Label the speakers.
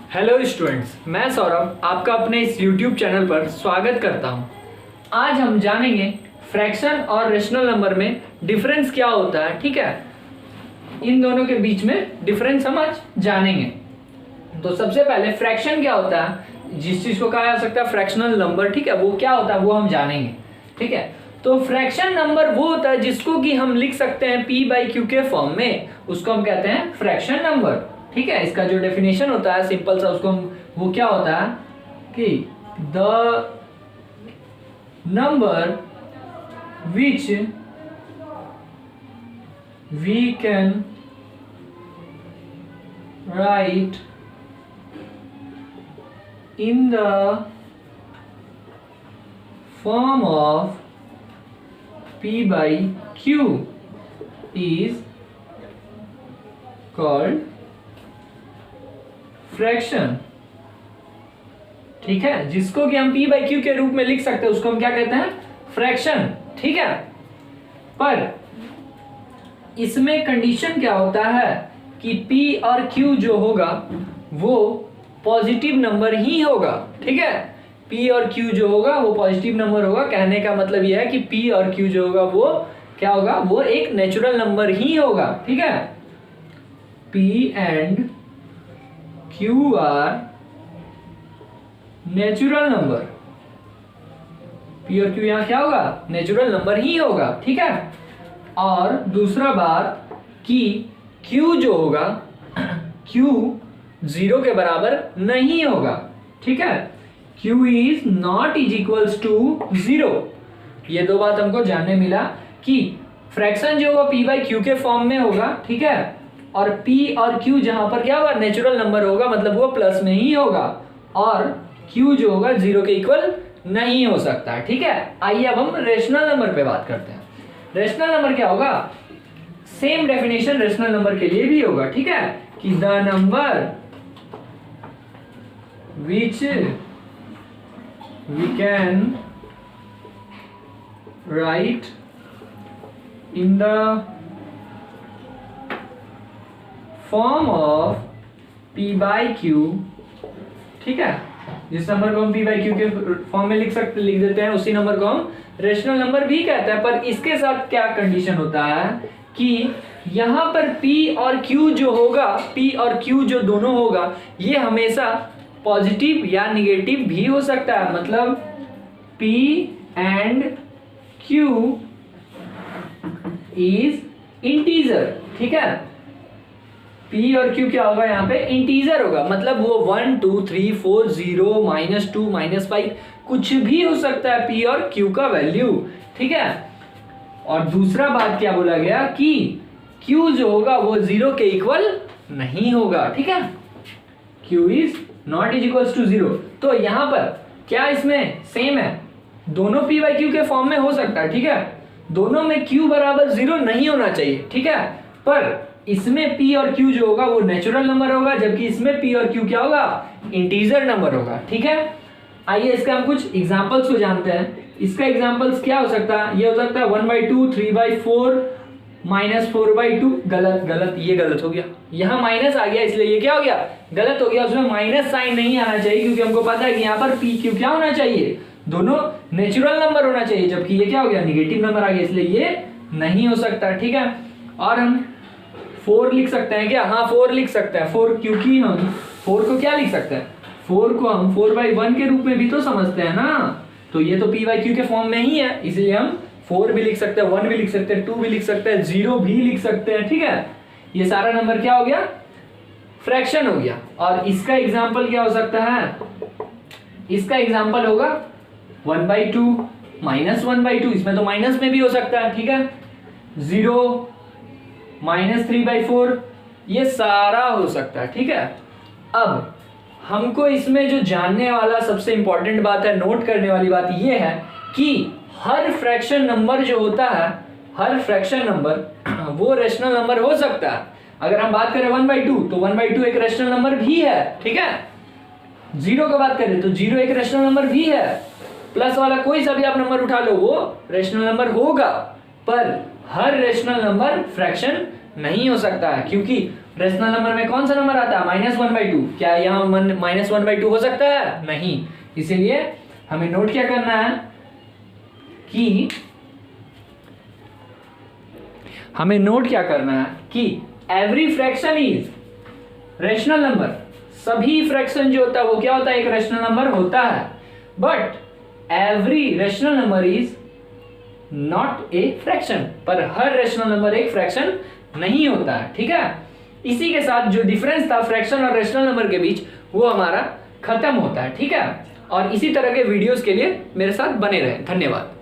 Speaker 1: Hello students, मैं सौरभ आपका अपने इस यूट्यूब चैनल पर स्वागत करता हूं। आज हम जानेंगे फ्रैक्शन और रेशनल नंबर में डिफरेंस क्या होता है। ठीक है, इन दोनों के बीच में डिफरेंस हम आज जानेंगे। तो सबसे पहले फ्रैक्शन क्या होता है, जिस चीज को कहा जा सकता है फ्रैक्शनल नंबर। ठीक है, वो क्या होता है वो हम जानेंगे। ठीक है, तो फ्रैक्शन नंबर वो होता है जिसको कि हम लिख सकते हैं p/q के फॉर्म में, उसको हम कहते हैं फ्रैक्शन नंबर। ठीक है, इसका जो डेफिनेशन होता है सिंपल सा, उसको वो क्या होता है कि the number which we can write in the form of p/q is called fraction. ठीक है, जिसको कि हम p/q के रूप में लिख सकते हैं उसको हम क्या कहते हैं, फ्रैक्शन। ठीक है, पर इसमें कंडीशन क्या होता है कि p और q जो होगा वो पॉजिटिव नंबर ही होगा। ठीक है, p और q जो होगा वो पॉजिटिव नंबर होगा। कहने का मतलब यह है कि p और q जो होगा वो क्या होगा, वो एक नेचुरल नंबर ही होगा। ठीक है, p and q are natural number. p और q यहां क्या होगा, नेचुरल नंबर ही होगा। ठीक है, और दूसरा बात कि q जो होगा q 0 के बराबर नहीं होगा। ठीक है, q is not is equals to 0। ये दो बात हमको जानने मिला कि फ्रैक्शन जो होगा p/q के फॉर्म में होगा। ठीक है, और p और q जहां पर क्या होगा, नेचुरल नंबर होगा, मतलब वो प्लस में ही होगा, और q जो होगा 0 के इक्वल नहीं हो सकता है। ठीक है, आइए अब हम रेशनल नंबर पे बात करते हैं। रेशनल नंबर क्या होगा, सेम डेफिनेशन रेशनल नंबर के लिए भी होगा। ठीक है, कि the number which we can write in the form of p/q। ठीक है, जिस नंबर को हम p/q के फॉर्म में लिख देते हैं उसी नंबर को हम रेशनल नंबर भी कहते हैं। पर इसके साथ क्या कंडीशन होता है कि यहां पर p और q जो होगा, p और q जो दोनों होगा, ये हमेशा पॉजिटिव या निगेटिव भी हो सकता है। मतलब p and q is integer. ठीक है, p और q क्या होगा, यहाँ पे इंटीजर होगा, मतलब वो 1 2 3 4 0 -2 -5 कुछ भी हो सकता है p और q का वैल्यू। ठीक है, और दूसरा बात क्या बोला गया कि q जो होगा वो 0 के इक्वल नहीं होगा। ठीक है, q is not is equals to 0। तो यहां पर क्या इसमें सेम है, दोनों p/q के फॉर्म में हो सकता है। ठीक है, दोनों में q बराबर 0 नहीं होना चाहिए। ठीक है, पर इसमें p और q जो होगा वो नेचुरल नंबर होगा, जबकि इसमें p और q क्या होगा, इंटीजर नंबर होगा। ठीक है, आइए इसका हम कुछ एग्जांपल्स को जानते हैं। इसका एग्जांपल्स क्या हो सकता है, ये हो सकता है 1/2 3/4 -4/2। गलत, ये गलत हो गया, यहाँ माइनस आ गया इसलिए ये क्या हो गया, गलत हो गया। उसमें माइनस साइन नहीं आना चाहिए, क्योंकि हमको पता है कि यहाँ पर p q क्या होना चाहिए, दोनों नेचुरल नंबर होना चाहिए, जबकि ये क्या हो गया, निगेटिव नंबर आ गया, इसलिए ये नहीं हो सकता। ठीक है, और हम 4 लिख सकते हैं क्या, हाँ 4 लिख सकते हैं 4, क्योंकि हम 4 को क्या लिख सकते हैं, 4 को हम 4/1 के रूप में भी तो समझते हैं ना। तो ये तो p/q के फॉर्म में ही है, इसलिए हम 4 भी लिख सकते हैं, 1 भी लिख सकते हैं, 2 भी लिख सकते हैं, 0 भी लिख सकते हैं। ठीक है, ये सारा नंबर क्या हो गया, फ्रैक्शन हो गया। और इसका एग्जाम्पल क्या हो सकता है, इसका एग्जाम्पल होगा 1/2 -1/2, इसमें तो माइनस में भी हो सकता है। ठीक है, 0 -3/4, ये सारा हो सकता है। ठीक है, अब हमको इसमें जो जानने वाला सबसे इंपॉर्टेंट बात है, नोट करने वाली बात ये है कि हर फ्रैक्शन नंबर जो होता है, हर फ्रैक्शन नंबर वो रेशनल नंबर हो सकता है। अगर हम बात करें 1/2 तो 1/2 एक रेशनल नंबर भी है। ठीक है, 0 की बात करें तो 0 एक रेशनल नंबर भी है, प्लस वाला कोई सा भी आप नंबर उठा लो वो रेशनल नंबर होगा। पर हर रेशनल नंबर फ्रैक्शन नहीं हो सकता है, क्योंकि रेशनल नंबर में कौन सा नंबर आता है, -1/2। क्या यहाँ -1/2 हो सकता है? नहीं। इसीलिए हमें नोट क्या करना है कि every fraction is rational number. सभी फ्रैक्शन जो होता है वो क्या होता है, एक रेशनल नंबर होता है। But every rational number is not a fraction, पर हर रेशनल नंबर एक फ्रैक्शन नहीं होता है। ठीक है, इसी के साथ जो डिफरेंस था फ्रैक्शन और रेशनल नंबर के बीच वो हमारा खत्म होता है। ठीक है, और इसी तरह के वीडियोस के लिए मेरे साथ बने रहें। धन्यवाद।